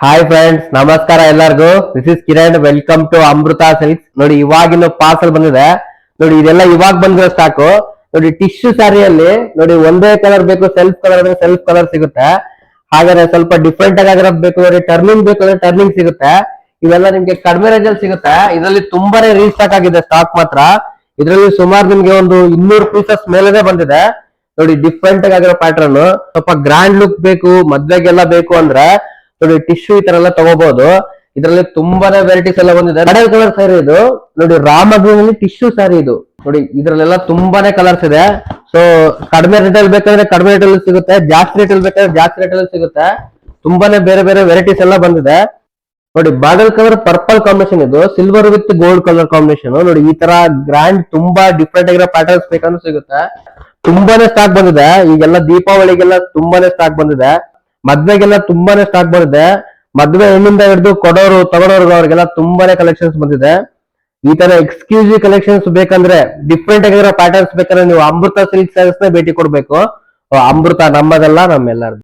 Hi friends, ನಮಸ್ಕಾರ ಎಲ್ಲರಿಗೂ. This is Kiran. Welcome to Amrita Silks. ನೋಡಿ, ಇವಾಗಿನ ಪಾರ್ಸಲ್ ಬಂದಿದೆ. ನೋಡಿ, ಇದೆಲ್ಲ ಇವಾಗ ಬಂದಿರೋ ಸ್ಟಾಕು. ನೋಡಿ, ಟಿಶ್ಯೂ ಸ್ಯಾರಿಯಲ್ಲಿ ನೋಡಿ ಒಂದೇ ಕಲರ್ ಬೇಕು, ಸೆಲ್ಫ್ ಕಲರ್ ಸೆಲ್ಫ್ ಕಲರ್ ಸಿಗುತ್ತೆ. ಹಾಗಾದ್ರೆ ಸ್ವಲ್ಪ ಡಿಫ್ರೆಂಟ್ ಆಗಿರೋದು ಬೇಕು ಅಂದ್ರೆ ಟರ್ನಿಂಗ್ ಬೇಕು ಅಂದ್ರೆ ಟರ್ನಿಂಗ್ ಸಿಗುತ್ತೆ. ಇವೆಲ್ಲ ನಿಮ್ಗೆ ಕಡಿಮೆ ರೇಂಜ್ ಅಲ್ಲಿ ಸಿಗುತ್ತೆ. ಇದರಲ್ಲಿ ತುಂಬಾನೇ ರೀಸ್ಟಾಕ್ ಆಗಿದೆ ಸ್ಟಾಕ್ ಮಾತ್ರ. ಇದರಲ್ಲಿ ಸುಮಾರು ನಿಮ್ಗೆ ಒಂದು 200 ಪೀಸಸ್ ಮೇಲೆನೆ ಬಂದಿದೆ. ನೋಡಿ, ಡಿಫ್ರೆಂಟ್ ಆಗಿರೋ ಪ್ಯಾಟರ್ನ್. ಸ್ವಲ್ಪ ಗ್ರ್ಯಾಂಡ್ ಲುಕ್ ಬೇಕು, ಮದ್ವೆಗೆಲ್ಲ ಬೇಕು ಅಂದ್ರೆ ನೋಡಿ ಟಿಶ್ಯೂ ಈ ತರ ಎಲ್ಲ ತಗೋಬಹುದು. ಇದರಲ್ಲಿ ತುಂಬಾನೇ ವೆರೈಟೀಸ್ ಎಲ್ಲ ಬಂದಿದೆ. ಕಡಲ್ ಕಲರ್ ಸ್ಯಾರಿ ಇದು. ನೋಡಿ, ರಾಮಗ್ರೀನಲ್ಲಿ ಟಿಶ್ಯೂ ಸ್ಯಾರಿ ಇದು. ನೋಡಿ, ಇದ್ರಲ್ಲೆಲ್ಲ ತುಂಬಾನೇ ಕಲರ್ಸ್ ಇದೆ. ಸೊ ಕಡಿಮೆ ರೇಟ್ ಅಲ್ಲಿ ಬೇಕಾದ್ರೆ ಕಡಿಮೆ ರೇಟ್ ಅಲ್ಲಿ ಸಿಗುತ್ತೆ, ಜಾಸ್ತಿ ರೇಟ್ ಅಲ್ಲಿ ಬೇಕಾದ್ರೆ ಜಾಸ್ತಿ ರೇಟ್ ಅಲ್ಲಿ ಸಿಗುತ್ತೆ. ತುಂಬಾನೇ ಬೇರೆ ಬೇರೆ ವೆರೈಟೀಸ್ ಎಲ್ಲ ಬಂದಿದೆ. ನೋಡಿ, ಬಾಗಲ್ ಕಲರ್ ಪರ್ಪಲ್ ಕಾಂಬಿನೇಷನ್ ಇದು, silver with gold colour combination. ನೋಡಿ, ಈ ತರ ಗ್ರ್ಯಾಂಡ್ ತುಂಬಾ ಡಿಫ್ರೆಂಟ್ ಆಗಿರೋ ಪ್ಯಾಟರ್ನ್ಸ್ ಬೇಕಂದ್ರೆ ಸಿಗುತ್ತೆ. ತುಂಬಾನೇ ಸ್ಟಾಕ್ ಬಂದಿದೆ. ಈಗೆಲ್ಲ ದೀಪಾವಳಿಗೆಲ್ಲ ತುಂಬಾನೇ ಸ್ಟಾಕ್ ಬಂದಿದೆ. ಮದ್ವೆಗೆಲ್ಲ ತುಂಬಾನೇ ಸ್ಟಾಕ್ ಬಂದಿದೆ. ಮದ್ವೆ ಹೆಣ್ಣಿಂದ ಹಿಡಿದು ಕೊಡೋರು ತಗೊಳೋರ್ಗು ಅವ್ರಿಗೆಲ್ಲ ತುಂಬಾನೇ ಕಲೆಕ್ಷನ್ಸ್ ಬಂದಿದೆ. ಈ ತರ ಎಕ್ಸ್ಕ್ಲೂಸಿವ್ ಕಲೆಕ್ಷನ್ಸ್ ಬೇಕಂದ್ರೆ, ಡಿಫ್ರೆಂಟ್ ಆಗಿರೋ ಪ್ಯಾಟರ್ನ್ಸ್ ಬೇಕಂದ್ರೆ ನೀವು ಅಮೃತ ಸಿಲ್ಕ್ ಸ್ಯಾರೀಸ್ ನ ಭೇಟಿ ಕೊಡ್ಬೇಕು. ಅಮೃತ ನಮ್ಮದಲ್ಲ, ನಮ್ಮೆಲ್ಲರದು.